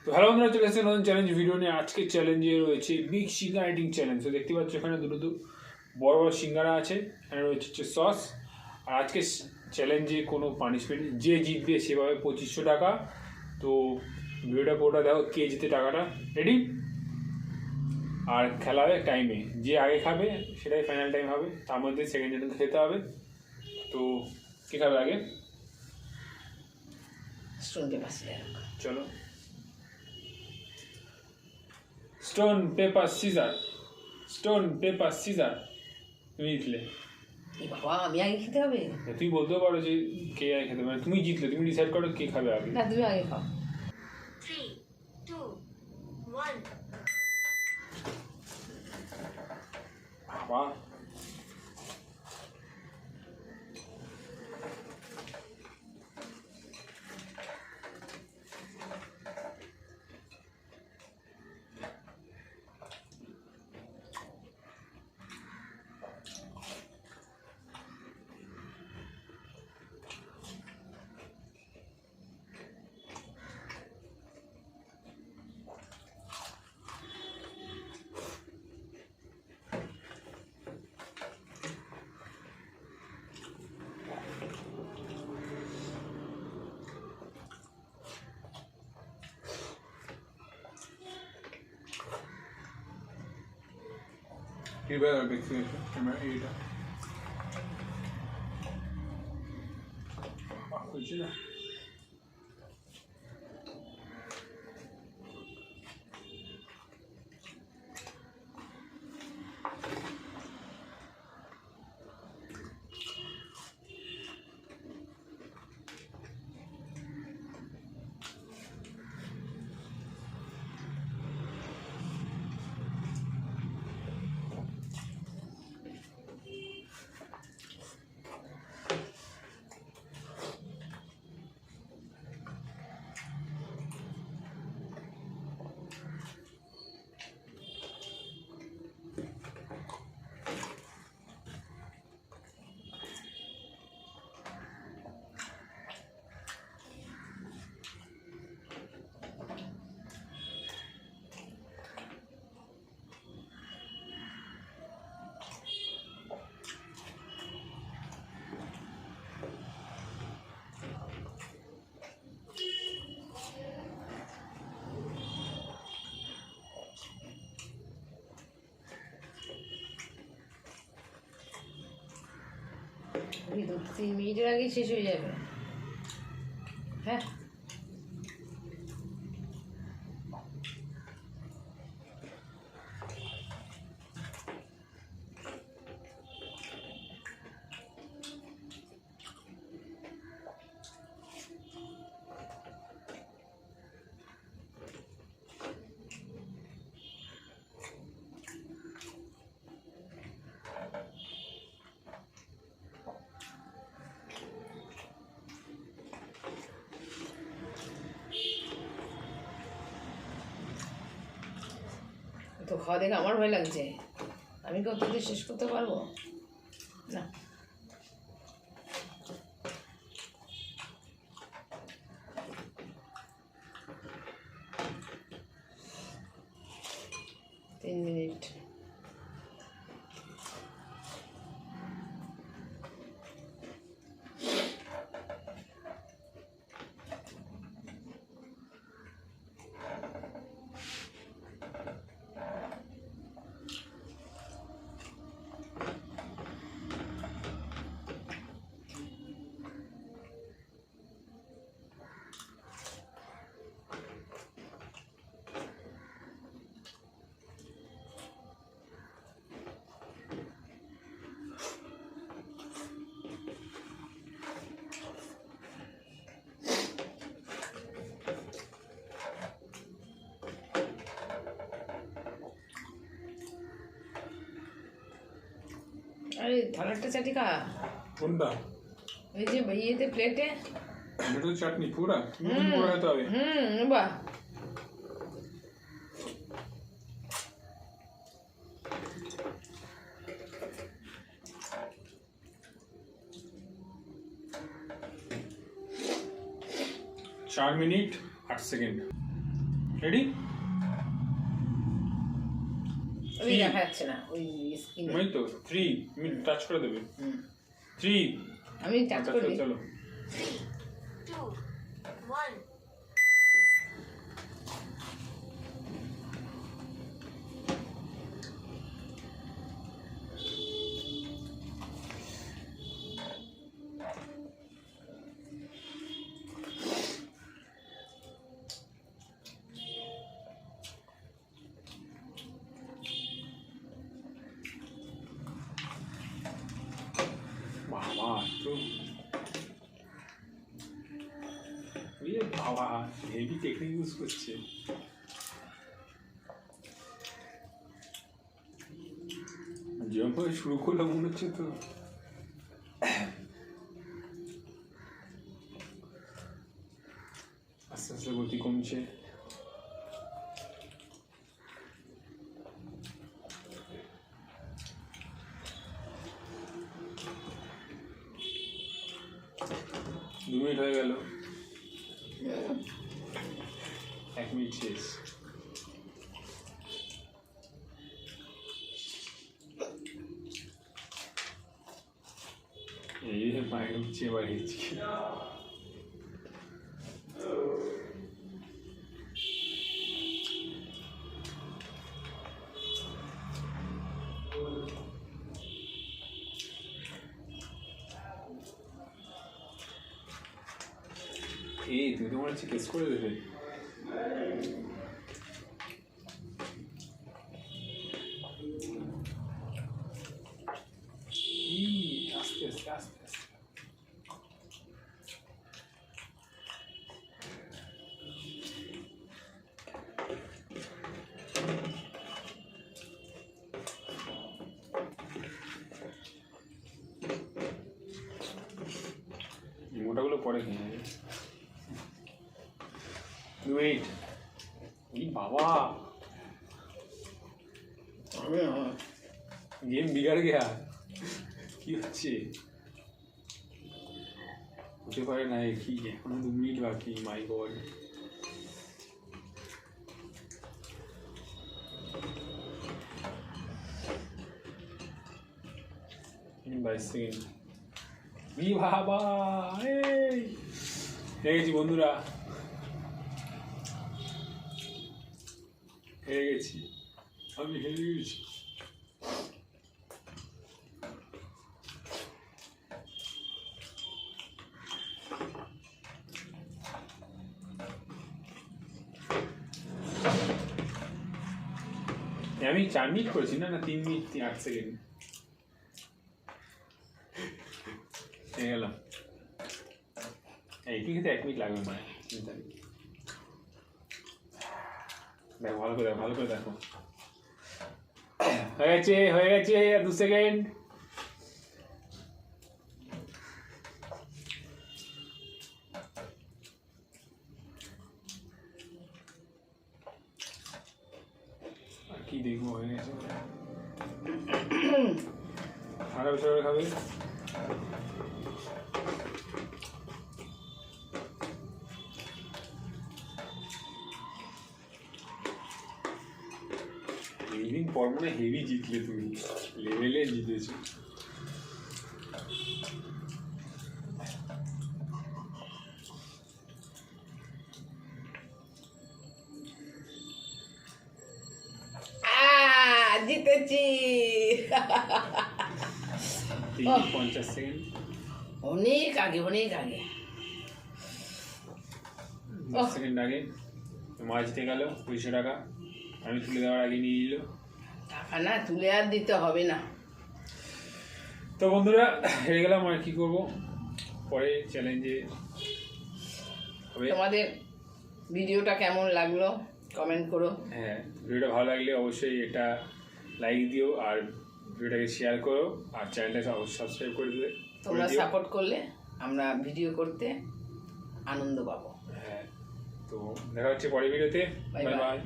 তো হ্যালো বন্ধুরা, চলে এসেছে নতুন চ্যালেঞ্জ ভিডিও নিয়ে। আজকে চ্যালেঞ্জে রয়েছে বিগ সিঙ্গারা ইটিং চ্যালেঞ্জ। তো দেখতে পাচ্ছ এখানে দুটো বড় বড় সিঙ্গারা আছে, এখানে রয়েছে হচ্ছে সস। আর আজকে চ্যালেঞ্জে কোনো পানিশমেন্ট, যে জিতবে সেভাবে 2500 টাকা। তো ভিডিওটা পুরোটা দেখো, কে জিতে টাকাটা। রেডি? আর খেলা হবে টাইমে, যে আগে খাবে সেটাই ফাইনাল টাইম হবে, তার মধ্যে সেকেন্ড জনকে খেতে হবে। তো কে খাবে আগে? চলো, stone paper scissor. Stone paper scissor. তুমি জিতলে। বাবা, আমি আগে খেতে হবে? তুমি বলতেও পারো যে কে আগে খেতে, মানে তুমি জিতলে, তুমি ডিসাইড করো কে খাবে আগে। না, তুমি আগে খাও। 3, 2, 1. বাবা, এবার দেখছি এইটা হচ্ছে না। এই 2-3 মিনিটের আগে শেষ হয়ে যাবে। হ্যাঁ, তো খাওয়া দেখে আমার ভয় লাগছে। আমি কত শেষ করতে পারবো না। তিন মিনিট। আরে থালাটা চাটি খা। কোনটা? ওই যে ইয়েতে প্লেটে। এটা তো চাটনি পুরা, তুমি পুরা খেতে হবে। বাহ, 4 মিনিট 8 সেকেন্ড। রেডি? ওই দেখা যাচ্ছে না ওই স্ক্রিনে। আমি তো 3 তুমি টাচ করে দেবে। 3 আমি টাচ করে দিই। চলো 3, 2, 1. বাবা তো বাবা হেভি টেকনিক ইউজ করছে। যেভাবে শুরু করলাম মনে হচ্ছে তো আস্তে আস্তে গতি কমছে। দু মিনিট হয়ে গেল, 1 মিনিট শেষ। এই পায়ে ঢুকছে এবার হিচকি। এই তুমি তো মনে হচ্ছে কেস করে দেবে। আস্তে আস্তে আস্তে আস্তে মোটাগুলো পরে খেয়ে নেবে। 2 মিনিট। এই বাবা गेम बिगड़ गया। কি হচ্ছে? হতে পারে না কি এখনো 2 মিনিট বাকি। মাই গড। 22 সেকেন্ড। ই বাবা এই হেরে গেছি বন্ধুরা, হেরে গেছি, আমি হেরে গেছি। আমি 4 মিনিট করেছি না, 3 মিনিট 8 সেকেন্ড হয়ে গেলাম। এইটি খেতে 1 মিনিট লাগবে মানে দেখো, ভালো করে দেখো, ভালো করে দেখো। হয়ে গেছে, হয়ে গেছে, 2 সেকেন্ড। কি দেখবো, হয়ে গেছে। ঠান্ডা বছর খাবে। এইদিন পর মনে হেভি জিতলে, তুমি লেভেলে জিতেছো। জিতেছি। 3 মিনিট 50 সেকেন্ড। অনেক আগে, অনেক আগে। 10 সেকেন্ড আগে তোমার জিতে গেল 200 টাকা। আমি তুলে দেওয়ার আগে নিয়ে নিল টাকা। না তুলে আর দিতে হবে না। তো বন্ধুরা হেরে গেলাম, আর কি করবো, পরে চ্যালেঞ্জে হবে। তোমাদের ভিডিওটা কেমন লাগলো কমেন্ট করো। হ্যাঁ, ভিডিওটা ভালো লাগলে অবশ্যই এটা লাইক দিও, আর ভিডিওটাকে শেয়ার করো, আর চ্যানেলটাকে অবশ্যই সাবস্ক্রাইব করে দিও। তোমরা সাপোর্ট করলে আমরা ভিডিও করতে আনন্দ পাবো। হ্যাঁ, তো দেখা হচ্ছে পরের ভিডিওতে। Bye bye bye. বাই।